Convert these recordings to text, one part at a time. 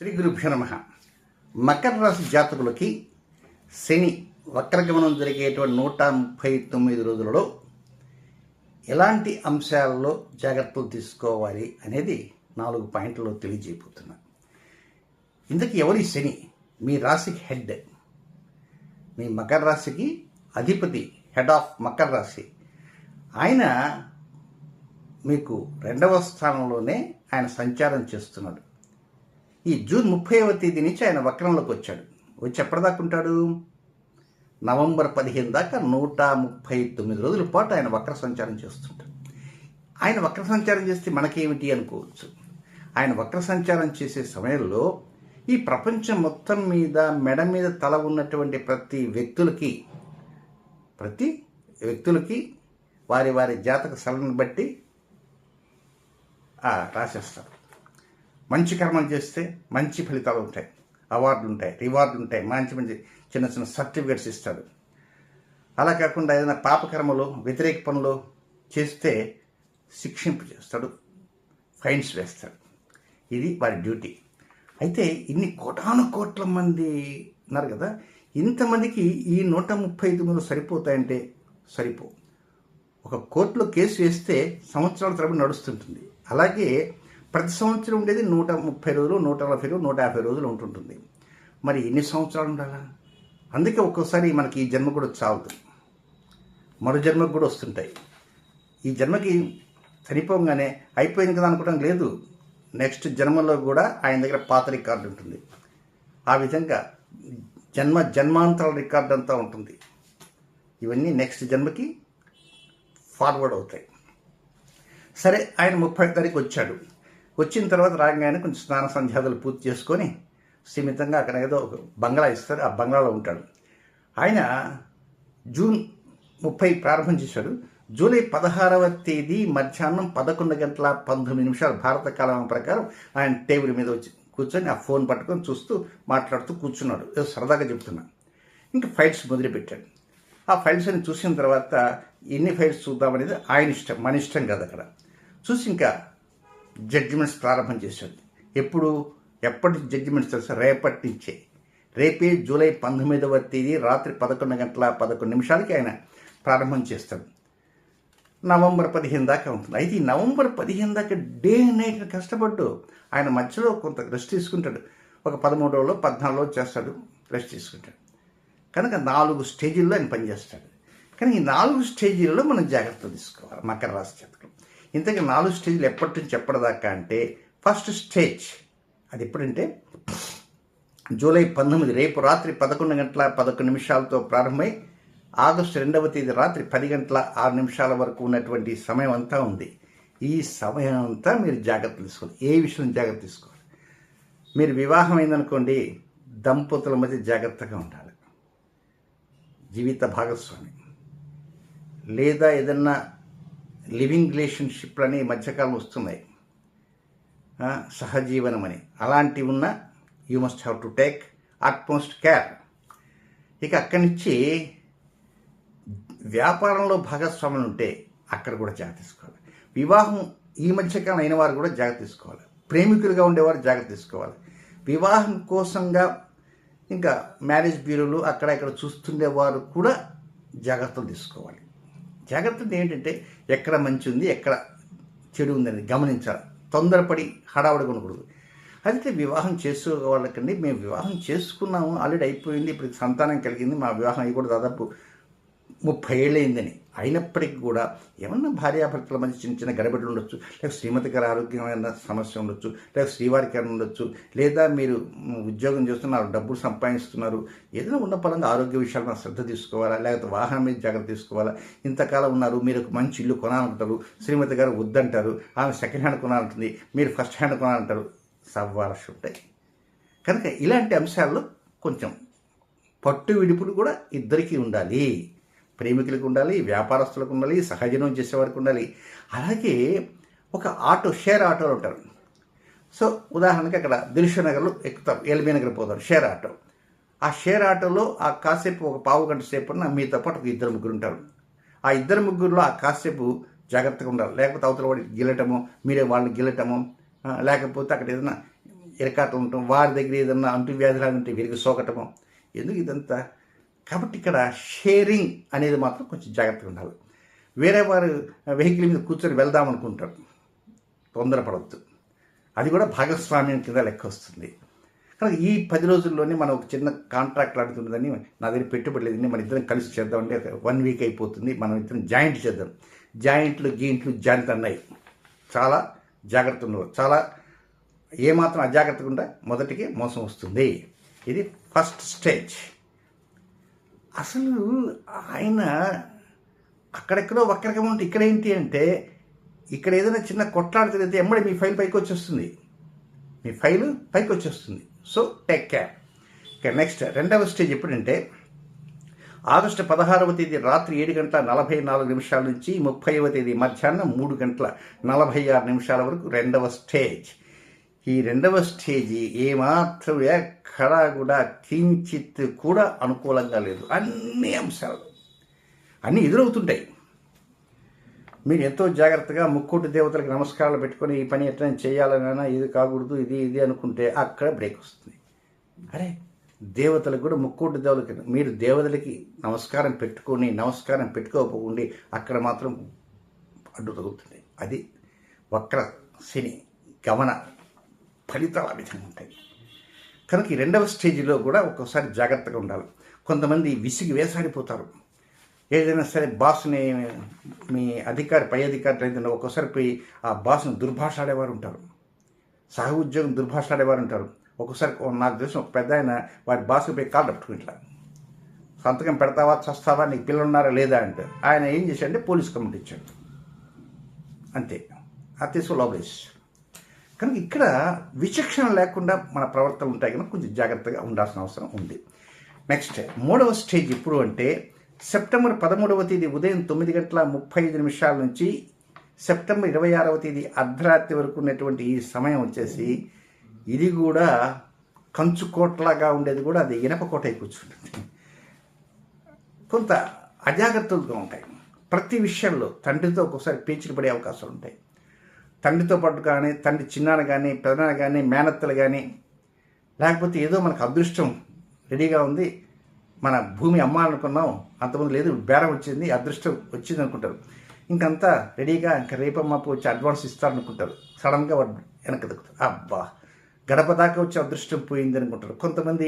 శ్రీ గురుభ్యో నమః. మకర రాశి జాతకులకి శని వక్రగమనం జరిగేటువంటి 139 రోజులలో ఎలాంటి అంశాలలో జాగ్రత్తలు తీసుకోవాలి అనేది 4 పాయింట్లలో తెలియజేయబోతున్నా. ఇందుకు ఎవరి శని? మీ రాశికి హెడ్, మీ మకర రాశికి అధిపతి, హెడ్ ఆఫ్ మకర రాశి. ఆయన మీకు 2వ స్థానంలోనే ఆయన సంచారం చేస్తున్నాడు. ఈ జూన్ 30వ తేదీ నుంచి ఆయన వక్రంలోకి వచ్చాడు. వచ్చి ఎప్పటిదాకా ఉంటాడు? నవంబర్ 15 దాకా 139 రోజుల పాటు ఆయన వక్ర సంచారం చేస్తుంటాడు. ఆయన వక్ర సంచారం చేస్తే మనకేమిటి అనుకోవచ్చు. ఆయన వక్ర సంచారం చేసే సమయంలో ఈ ప్రపంచం మొత్తం మీద మెడ మీద తల ఉన్నటువంటి ప్రతి వ్యక్తులకి వారి వారి జాతక సలను బట్టి రాసేస్తారు. మంచి కర్మలు చేస్తే మంచి ఫలితాలు ఉంటాయి, అవార్డులు ఉంటాయి, రివార్డులు ఉంటాయి, మంచి మంచి చిన్న చిన్న సర్టిఫికెట్స్ ఇస్తాడు. అలా కాకుండా ఏదైనా పాపకర్మలు, వ్యతిరేక పనులు చేస్తే శిక్షింపు చేస్తాడు, ఫైన్స్ వేస్తాడు. ఇది వారి డ్యూటీ. అయితే ఇన్ని కోట్ల మంది ఉన్నారు కదా, ఇంతమందికి ఈ 139 సరిపోతాయంటే సరిపో. ఒక కోర్టులో కేసు వేస్తే సంవత్సరాల తరబడి నడుస్తుంటుంది. అలాగే ప్రతి సంవత్సరం ఉండేది 130 రోజులు, 140 రోజులు, 150 రోజులు ఉంటుంటుంది. మరి ఎన్ని సంవత్సరాలు ఉండాలా? అందుకే ఒక్కోసారి మనకి ఈ జన్మ కూడా చావదు, మరో జన్మకు కూడా వస్తుంటాయి. ఈ జన్మకి చనిపోగానే అయిపోయింది కదా అనుకోవడం లేదు. నెక్స్ట్ జన్మలో కూడా ఆయన దగ్గర పాత రికార్డు ఉంటుంది. ఆ విధంగా జన్మాంతరాల రికార్డు అంతా ఉంటుంది. ఇవన్నీ నెక్స్ట్ జన్మకి ఫార్వర్డ్ అవుతాయి. సరే, ఆయన 30 తారీఖు వచ్చాడు. వచ్చిన తర్వాత రాగానే కొంచెం స్నాన సంధ్యాదులు పూర్తి చేసుకొని స్థిమితంగా అక్కడ ఏదో ఒక బంగ్లా ఇస్తారు, ఆ బంగ్లాలో ఉంటాడు. ఆయన జూన్ 30 ప్రారంభం చేశాడు. జూలై 16వ తేదీ మధ్యాహ్నం 11:19 భారత కాలం ప్రకారం ఆయన టేబుల్ మీద వచ్చి కూర్చొని ఆ ఫోన్ పట్టుకొని చూస్తూ మాట్లాడుతూ కూర్చున్నాడు. ఏదో సరదాగా చెప్తున్నా. ఇంకా ఫైల్స్ మొదలుపెట్టాడు. ఆ ఫైల్స్ అని చూసిన తర్వాత ఎన్ని ఫైల్స్ చూద్దామనేది ఆయన ఇష్టం, మన ఇష్టం కాదు. అక్కడ చూసి ఇంకా జడ్జిమెంట్స్ ప్రారంభం చేశాడు. ఎప్పటి జడ్జిమెంట్స్ తెలుసా? రేపటి నుంచే. రేపే జూలై 19వ తేదీ రాత్రి 11:11 ఆయన ప్రారంభం చేస్తాడు. నవంబర్ 15 దాకా ఉంటుంది. అయితే ఈ నవంబర్ 15 దాకా డే అండ్ నైట్ కష్టపడ్డు. ఆయన మధ్యలో కొంత రెస్ట్ తీసుకుంటాడు. ఒక 13 రోజులు 14 రోజులు చేస్తాడు, రెస్ట్ తీసుకుంటాడు. కనుక 4 స్టేజీల్లో ఆయన పనిచేస్తాడు. కానీ ఈ 4 స్టేజీలలో మనం జాగ్రత్తలు తీసుకోవాలి మకర రాశి జాతకులు. ఇంతకీ 4 స్టేజ్లు ఎప్పటి నుంచి ఎప్పటిదాకా అంటే, ఫస్ట్ స్టేజ్ అది ఎప్పుడంటే జూలై 19 రేపు రాత్రి 11:11 ప్రారంభమై ఆగస్టు 2వ తేదీ రాత్రి 10:06 వరకు ఉన్నటువంటి సమయం అంతా ఉంది. ఈ సమయం అంతా మీరు జాగ్రత్తలు తీసుకోవాలి. ఏ విషయం జాగ్రత్త తీసుకోవాలి? మీరు వివాహం అయిందనుకోండి, దంపతుల మధ్య జాగ్రత్తగా ఉండాలి. జీవిత భాగస్వామి లేదా ఏదన్నా లివింగ్ రిలేషన్షిప్లని మధ్యకాలం వస్తున్నాయి, సహజీవనం అని, అలాంటివి ఉన్న you must have to take utmost care. ఇక అక్కడి నుంచి వ్యాపారంలో భాగస్వాములు ఉంటే అక్కడ కూడా జాగ్రత్త తీసుకోవాలి. వివాహం ఈ మధ్యకాలం అయిన వారు కూడా జాగ్రత్త తీసుకోవాలి. ప్రేమికులుగా ఉండేవారు జాగ్రత్త తీసుకోవాలి. వివాహం కోసంగా ఇంకా మ్యారేజ్ బ్యూరోలు అక్కడ ఇక్కడ చూస్తుండేవారు కూడా జాగ్రత్తలు తీసుకోవాలి. జాగ్రత్తలు ఏంటంటే ఎక్కడ మంచి ఉంది, ఎక్కడ చెడు ఉందని గమనించాలి. తొందరపడి హడావుడి కొనకూడదు. అయితే వివాహం చేసుకోవాలకండి, మేము వివాహం చేసుకున్నాము, ఆల్రెడీ అయిపోయింది, ఇప్పుడు సంతానం కలిగింది, మా వివాహం అయ్యి కూడా దాదాపు 30 ఏళ్ళు అయిందని. అయినప్పటికీ కూడా ఏమన్నా భార్యాభర్తల మధ్య చిన్న చిన్న గడబిడలు ఉండొచ్చు, లేక శ్రీమతి గారి ఆరోగ్యమైన సమస్య ఉండొచ్చు, లేక శ్రీవారికి ఉండొచ్చు, లేదా మీరు ఉద్యోగం చేస్తున్నారు, డబ్బులు సంపాదిస్తున్నారు, ఏదైనా ఉన్న పరంగా ఆరోగ్య విషయాలు మనం శ్రద్ధ తీసుకోవాలా, లేకపోతే వాహనం మీద జాగ్రత్త తీసుకోవాలా. ఇంతకాలం ఉన్నారు, మీరు ఒక మంచి ఇల్లు కొనాలంటారు, శ్రీమతి గారు వద్దంటారు, ఆమె సెకండ్ హ్యాండ్ కొనాలంటుంది, మీరు ఫస్ట్ హ్యాండ్ కొనాలంటారు, సవ్వారష్ ఉంటాయి. కనుక ఇలాంటి అంశాల్లో కొంచెం పట్టు విడుపులు కూడా ఇద్దరికీ ఉండాలి. ప్రేమికులకు ఉండాలి, వ్యాపారస్తులకు ఉండాలి, సహజనం చేసేవారికి ఉండాలి. అలాగే ఒక షేర్ ఆటోలు ఉంటారు. సో ఉదాహరణకి అక్కడ దిల్షునగర్లో ఎక్కుతారు, ఎల్బీ నగర్ పోతారు, షేర్ ఆటో. ఆ షేర్ ఆటోలో ఆ కాసేపు ఒక పావు గంట సేపు మీతో పాటు ఒక 2-3 ఉంటారు. ఆ 2-3లో ఆ కాసేపు జాగ్రత్తగా ఉండాలి. లేకపోతే అవతల వాడికి గిల్లటము, మీరే వాళ్ళని గిల్లటము, లేకపోతే అక్కడ ఏదైనా ఇరకాటం ఉండటం, వారి దగ్గర ఏదన్నా అంటువ్యాధులు ఉంటే వీరికి సోకటము, ఎందుకు ఇదంతా? కాబట్టి ఇక్కడ షేరింగ్ అనేది మాత్రం కొంచెం జాగ్రత్తగా ఉండాలి. వేరే వారు వెహికల్ మీద కూర్చొని వెళ్దాం అనుకుంటారు, తొందరపడవద్దు. అది కూడా భాగస్వామ్యం కింద లెక్క వస్తుంది. కనుక ఈ 10 రోజుల్లోనే మనం ఒక చిన్న కాంట్రాక్ట్ ఆడుతుందని నా దగ్గర పెట్టుబడి లేదని మన ఇద్దరం కలిసి చేద్దామంటే 1 వీక్ అయిపోతుంది. మనం ఇద్దరం జాయింట్ చేద్దాం. జాయింట్లు జాయింట్ అన్నాయి. చాలా జాగ్రత్త ఉండవు. చాలా ఏమాత్రం అజాగ్రత్తగా ఉంటే మొదటికి మోసం వస్తుంది. ఇది ఫస్ట్ స్టేజ్. అసలు ఆయన అక్కడెక్కడో ఒక్కరికం ఉంటే ఇక్కడ ఏంటి అంటే, ఇక్కడ ఏదైనా చిన్న కొట్లాట జరిగితే ఎమ్మడే మీ ఫైల్ పైకి వచ్చేస్తుంది. మీ ఫైలు పైకి వచ్చేస్తుంది. So take care. ఇక నెక్స్ట్ రెండవ స్టేజ్ ఎప్పుడంటే, ఆగస్టు 16వ తేదీ రాత్రి 7:44 నుంచి 30వ తేదీ మధ్యాహ్నం 3:46 వరకు రెండవ స్టేజ్. ఈ రెండవ స్టేజీ ఏమాత్రం ఎక్కడా కూడా కించిత్ కూడా అనుకూలంగా లేదు. అన్ని అంశాలు అన్నీ ఎదురవుతుంటాయి. మీరు ఎంతో జాగ్రత్తగా ముక్కోటి దేవతలకు నమస్కారాలు పెట్టుకొని ఈ పని ఎట్లా చేయాలనైనా ఇది కాకూడదు ఇది అనుకుంటే అక్కడ బ్రేక్ వస్తుంది. అరే దేవతలకు కూడా ముక్కోటి దేవతలకి మీరు దేవతలకి నమస్కారం పెట్టుకోకపోకుండా అక్కడ మాత్రం అడ్డు తగులుతుంది. అది వక్ర శని గమన ఫలితాలు ఆ విధంగా ఉంటాయి. కనుక ఈ రెండవ స్టేజ్లో కూడా ఒక్కోసారి జాగ్రత్తగా ఉండాలి. కొంతమంది విసిగి వేసాడిపోతారు. ఏదైనా సరే బాస్ని మీ పై అధికారులు అయితే ఒక్కోసారి పోయి ఆ బాస్ను దుర్భాషాడేవారు ఉంటారు. సహ ఉద్యోగం దుర్భాషాడేవారు ఉంటారు. ఒక్కోసారి నాకు తెలిసిన ఒక పెద్ద ఆయన వారి బాస్కి పోయి కాళ్ళు పట్టుకుంటా, సంతకం పెడతావా చస్తావా, నీకు పిల్లలు ఉన్నారా లేదా అంటే ఆయన ఏం చేశాడంటే పోలీస్ కంప్లైంట్ ఇచ్చాడు. అంతే, అత్యవసర లోపలేసి. కనుక ఇక్కడ విచక్షణ లేకుండా మన ప్రవర్తనలు ఉంటాయి కనుక కొంచెం జాగ్రత్తగా ఉండాల్సిన అవసరం ఉంది. నెక్స్ట్ మూడవ స్టేజ్ ఎప్పుడు అంటే, సెప్టెంబర్ 13వ తేదీ ఉదయం 9:35 నుంచి సెప్టెంబర్ 26వ తేదీ అర్ధరాత్రి వరకు ఉన్నటువంటి ఈ సమయం వచ్చేసి, ఇది కూడా కంచుకోటలాగా ఉండేది కూడా అది ఇనపకోట అయి కూర్చుంటుంది. కొంత అజాగ్రత్తలుగా ఉంటాయి. ప్రతి విషయంలో తండ్రితో ఒక్కోసారి పేచీలు పడే అవకాశాలు ఉంటాయి. తండ్రితో పాటు కానీ తండ్రి చిన్నాన్న కానీ పెదనాన్న కానీ మేనత్తలు కానీ, లేకపోతే ఏదో మనకు అదృష్టం రెడీగా ఉంది, మన భూమి అమ్మాలనుకున్నాం, అంతమంది లేదు, బేరం వచ్చింది, అదృష్టం వచ్చింది అనుకుంటారు. ఇంకంతా రెడీగా ఇంకా రేపమ్మాపు వచ్చి అడ్వాన్స్ ఇస్తారనుకుంటారు. సడన్గా వాడు వెనక దక్కుతారు. అబ్బా గడప దాకా వచ్చి అదృష్టం పోయింది అనుకుంటారు. కొంతమంది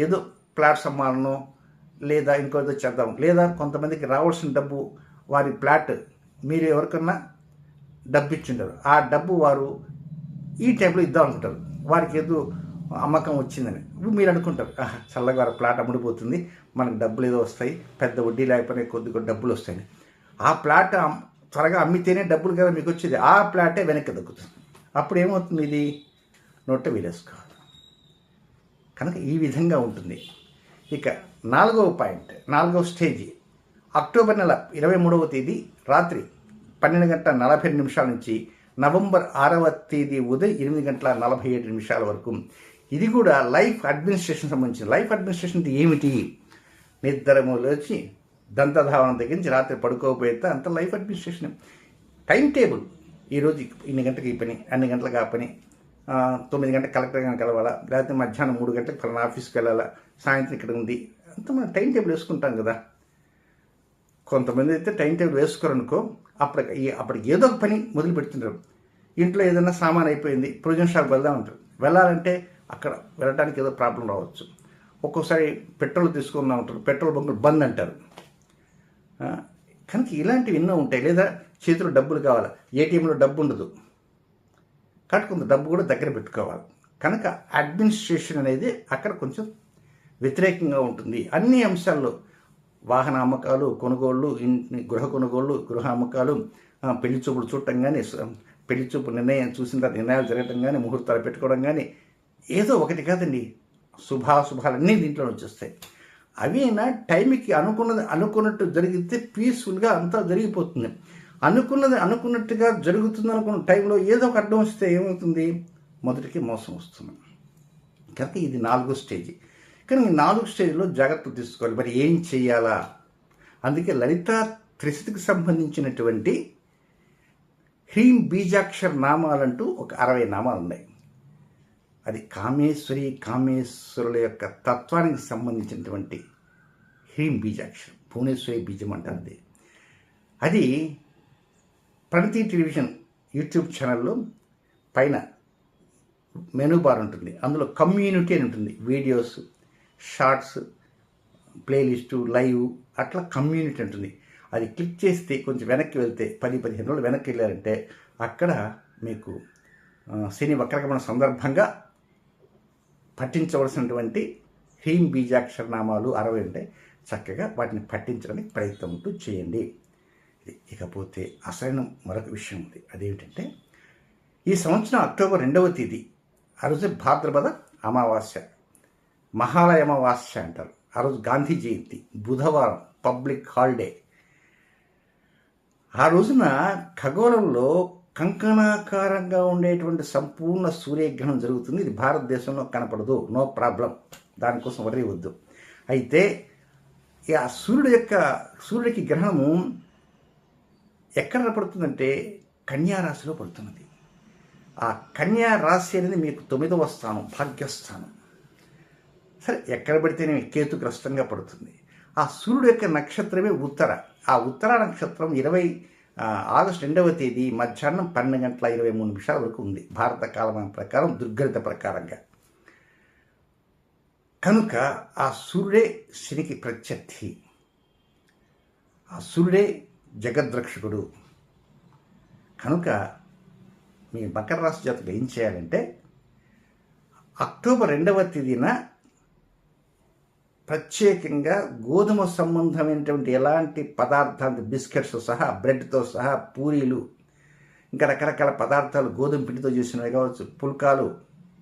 ఏదో ఫ్లాట్స్ అమ్మాలనో లేదా ఇంకోదో చేద్దాం, లేదా కొంతమందికి రావాల్సిన డబ్బు వారి ఫ్లాట్ మీరు ఎవరికన్నా డబ్బు ఇచ్చింటారు, ఆ డబ్బు వారు ఈ టైంలో ఇద్దాం అనుకుంటారు. వారికి ఏదో అమ్మకం వచ్చిందని మీరు అనుకుంటారు, చల్లగా వారి ప్లాట్ అమ్ముడిపోతుంది, మనకు డబ్బులు ఏదో వస్తాయి, పెద్ద వడ్డీ లేకపోయినా కొద్దిగా డబ్బులు వస్తాయి. ఆ ప్లాట్ త్వరగా అమ్మితేనే డబ్బులు కదా మీకు వచ్చేది, ఆ ప్లాటే వెనక్కి దక్కుతుంది. అప్పుడు ఏమవుతుంది, ఇది నోట వీలేసుకోవాలి. కనుక ఈ విధంగా ఉంటుంది. ఇక నాలుగవ స్టేజీ అక్టోబర్ నెల 23వ తేదీ రాత్రి 12:40 నుంచి నవంబర్ 6వ తేదీ ఉదయం 8:47 వరకు. ఇది కూడా లైఫ్ అడ్మినిస్ట్రేషన్ సంబంధించింది. లైఫ్ అడ్మినిస్ట్రేషన్ అంటే ఏమిటి? నిద్రలోచి దంతధావనం దగ్గర నుంచి రాత్రి పడుకోకపోతే అంత లైఫ్ అడ్మినిస్ట్రేషన్. టైం టేబుల్, ఈరోజు ఇన్ని గంటలకు ఈ పని, అన్ని గంటలకు ఆ పని, 9 గంటలకు కలెక్టర్ గారిని కలవాలా, లేకపోతే మధ్యాహ్నం 3 గంటలకు ఫలానా ఆఫీస్కి వెళ్ళాలా, సాయంత్రం ఇక్కడ ఉంది, అంత మనం టైం టేబుల్ వేసుకుంటాం కదా. కొంతమంది అయితే టైం టేబుల్ వేసుకోరనుకో, అప్పటికి ఏదో ఒక పని మొదలు పెడుతుంటారు. ఇంట్లో ఏదైనా సామాన్ అయిపోయింది, ప్రొవిజన్ షాప్ వెళ్దామంటారు. వెళ్ళాలంటే అక్కడ వెళ్ళడానికి ఏదో ప్రాబ్లం రావచ్చు. ఒక్కోసారి పెట్రోల్ తీసుకుందాం ఉంటారు, పెట్రోల్ బంకులు బంద్ అంటారు. కనుక ఇలాంటివి ఎన్నో ఉంటాయి. లేదా చేతిలో డబ్బులు కావాలి, ఏటీఎంలో డబ్బు ఉండదు, కట్టుకుంది డబ్బు కూడా దగ్గర పెట్టుకోవాలి. కనుక అడ్మినిస్ట్రేషన్ అనేది అక్కడ కొంచెం వ్యతిరేకంగా ఉంటుంది. అన్ని అంశాల్లో వాహన అమ్మకాలు, కొనుగోళ్ళు, గృహ కొనుగోళ్ళు, గృహ అమ్మకాలు, పెళ్లి చూపులు చూడటం కానీ, పెళ్లి చూపు నిర్ణయం చూసిన తర్వాత నిర్ణయాలు జరగటం కానీ, ముహూర్తాలు పెట్టుకోవడం కానీ, ఏదో ఒకటి కాదండి, శుభాశుభాలన్నీ దీంట్లో వచ్చేస్తాయి. అవేనా టైంకి అనుకున్నట్టు జరిగితే పీస్ఫుల్గా అంతా జరిగిపోతుంది. అనుకున్నట్టుగా జరుగుతుంది అనుకున్న టైంలో ఏదో ఒక అడ్డం వస్తే ఏమవుతుంది, మొదటికి మోసం వస్తుంది. కనుక ఇది 4వ స్టేజీ. కానీ ఈ 4 స్టేజ్లో జాగ్రత్తలు తీసుకోవాలి. మరి ఏం చెయ్యాలా? అందుకే లలితా త్రిశతికి సంబంధించినటువంటి హ్రీం బీజాక్షర నామాలంటూ ఒక 60 నామాలు ఉన్నాయి. అది కామేశ్వరుల యొక్క తత్వానికి సంబంధించినటువంటి హ్రీం బీజాక్షరం, భువనేశ్వరి బీజం అంటారు. అది ప్రణతి టెలివిజన్ యూట్యూబ్ ఛానల్లో పైన మెనూ బార్ ఉంటుంది, అందులో కమ్యూనిటీ అని ఉంటుంది. వీడియోస్, షార్ట్స్, ప్లేలిస్టు, లైవ్, అట్లా కమ్యూనిటీ ఉంటుంది. అది క్లిక్ చేస్తే కొంచెం వెనక్కి వెళ్తే 10-15 రోజులు వెనక్కి వెళ్ళారంటే అక్కడ మీకు శని వక్రగమన సందర్భంగా పఠించవలసినటువంటి హ్రీం బీజాక్షర నామాలు 60 ఉంటాయి. చక్కగా వాటిని పఠించడానికి ప్రయత్నం చేయండి. ఇకపోతే అసలైన మరొక విషయం ఉంది. అదేమిటంటే ఈ సంవత్సరం అక్టోబర్ 2వ తేదీ, ఆ రోజు భాద్రపద అమావాస్య, మహాలయ అమావాస్య అంటారు. ఆ రోజు గాంధీ జయంతి, బుధవారం, పబ్లిక్ హాలిడే. ఆ రోజున ఖగోళంలో కంకణాకారంగా ఉండేటువంటి సంపూర్ణ సూర్యగ్రహణం జరుగుతుంది. ఇది భారతదేశంలో కనపడదు, నో ప్రాబ్లం, దానికోసం వరి వద్దు. అయితే ఆ సూర్యుడికి గ్రహణము ఎక్కడ పడుతుందంటే కన్యా రాశిలో పడుతున్నది. ఆ కన్యా రాశి అనేది మీకు 9వ స్థానం, భాగ్యస్థానం. సరే, ఎక్కడ పడితేనే కేతుగ్రస్తంగా పడుతుంది. ఆ సూర్యుడు యొక్క నక్షత్రమే ఉత్తర. ఆ ఉత్తర నక్షత్రం ఆగస్టు 2వ తేదీ మధ్యాహ్నం 12:23 వరకు ఉంది భారత కాలమాన ప్రకారం, దుర్గణిత ప్రకారంగా. కనుక ఆ సూర్యుడే శనికి ప్రత్యర్థి, ఆ సూర్యుడే జగద్రక్షకుడు. కనుక మీ మకర రాశి జాతకులు ఏం చేయాలంటే అక్టోబర్ 2వ తేదీన ప్రత్యేకంగా గోధుమ సంబంధమైనటువంటి ఎలాంటి పదార్థాలు, బిస్కెట్స్ సహా, బ్రెడ్తో సహా, పూరీలు, ఇంకా రకరకాల పదార్థాలు గోధుమ పిండితో చేసినవి కావచ్చు, పుల్కాలు,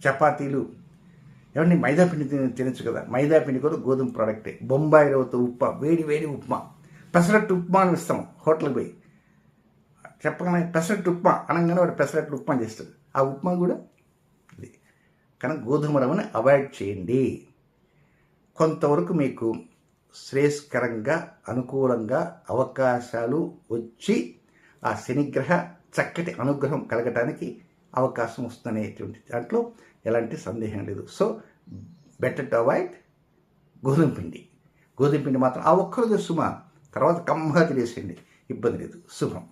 చపాతీలు, ఏమండి మైదా పిండి తినచ్చు కదా, మైదా పిండి కూడా గోధుమ ప్రోడక్టే. బొంబాయి రవ్వతో ఉప్మా, వేడి ఉప్మా, పెసరట్టు ఉప్మా అని ఇస్తాం హోటల్కి పోయి. చెప్పగానే పెసరట్టు ఉప్మా అనగానే వాడు పెసరట్టు ఉప్మా చేస్తాడు. ఆ ఉప్మా కూడా ఇది. కనుక గోధుమ రవ్వని అవాయిడ్ చేయండి. కొంతవరకు మీకు శ్రేయస్కరంగా, అనుకూలంగా అవకాశాలు వచ్చి ఆ శనిగ్రహ చక్కటి అనుగ్రహం కలగటానికి అవకాశం వస్తుందనేటువంటి దాంట్లో ఎలాంటి సందేహం లేదు. సో బెటర్ టు అవాయిడ్ గోధుమ పిండి మాత్రం ఆ ఒక్కరోజు సుమ, తర్వాత కమ్మగా తినేసేయండి, ఇబ్బంది లేదు. శుభం.